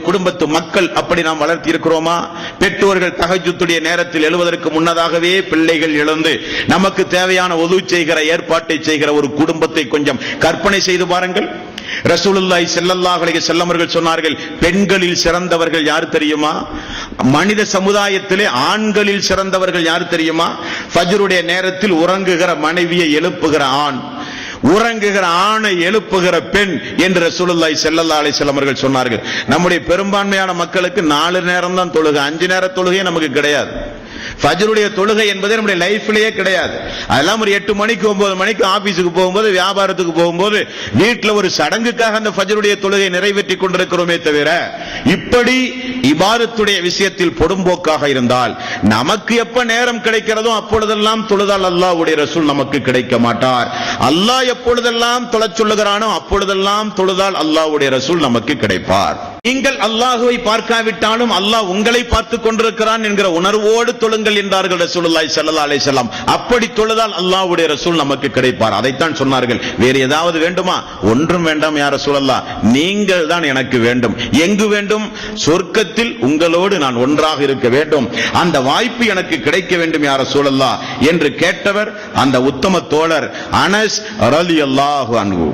குடும்பத்து மக்கள் அப்படி நாம் வளர்த்தி இருக்கிறோமா? பெற்றோர்கள் தஹஜ்ஜுடைய நேரத்தில் எழுவதற்கு முன்னதாகவே பிள்ளைகள் எழுந்து நமக்கு தேவையான உது செய்கிற ஏற்பாட்டை செய்கிற ஒரு குடும்பத்தை கொஞ்சம் கற்பனை செய்து பாருங்கள். ரசூலுல்லாஹி ஸல்லல்லாஹு அலைஹி வஸல்லம் அவர்கள் சொன்னார்கள், பெண்களில் சிறந்தவர்கள் யார் தெரியுமா? மனித சமுதாயத்திலே ஆண்களில் சிறந்தவர்கள் யார் தெரியுமா? ஃபஜ்ருடைய நேரத்தில் உறங்குகிற மனைவியை எழுப்புகிற ஆண், உறங்குகிற ஆணை எழுப்புகிற பெண் என்று ரசூலுல்லாஹி ஸல்லல்லாஹு அலைஹி வஸல்லம் அவர்கள் சொன்னார்கள். நம்முடைய பெரும்பான்மையான மக்களுக்கு 4 நேரம் தான் தொழுகை, 5 நேர தொழுகை நமக்கு கிடையாது. ஃபஜ்ருடைய தொழுகை என்பது நம்முடைய லைஃப்லயே கிடையாது. அதெல்லாம் ஒரு 8 மணிக்கு 9 மணிக்கு ஆபீஸுக்கு போகும்போது, வியாபாரத்துக்கு போகும்போது, வீட்டில் ஒரு சடங்குக்காக அந்த ஃபஜ்ருடைய தொழுகை நிறைவேற்றி கொண்டிருக்கிறோமே தவிர, இப்படி இபாதத்துடைய விஷயத்தில் பொடும்போக்காக இருந்தால் நமக்கு எப்ப நேரம் கிடைக்கிறதோ அப்பொழுதெல்லாம் தொழுதால் அல்லாஹ்வுடைய ரசூல் நமக்கு கிடைக்க மாட்டார். அல்லாஹ் எப்பொழுதெல்லாம் தொழச் சொல்லுகிறானோ அப்பொழுதெல்லாம் தொழுதால் அல்லாஹ்வுடைய ரசூல் நமக்கு கிடைப்பார். நீங்கள் அல்லாஹ்வை பார்க்காவிட்டாலும் அல்லாஹ் உங்களை பார்த்துக் கொண்டிருக்கிறான் என்கிற உணர்வோடு தொழுங்கள் என்றார்கள் ரசூலுல்லாஹி ஸல்லல்லாஹு அலைஹி வஸல்லம். அப்படி தொழுதால் அல்லாஹ்வுடைய ரசூல் நமக்கு கிடைப்பார். அதைத்தான் சொன்னார்கள். வேறு ஏதாவது வேண்டுமா? ஒன்றும் வேண்டாம் யா ரசூலல்லாஹ், நீங்கள் தான் எனக்கு வேண்டும். எங்கு வேண்டும்? சொர்க்கத்தில் உங்களோடு நான் ஒன்றாக இருக்க வேண்டும். அந்த வாய்ப்பு எனக்கு கிடைக்க வேண்டும் யா ரசூலல்லாஹ் என்று கேட்டவர் அந்த உத்தம தோழர் அனஸ் ரலியல்லாஹு அன்ஹு.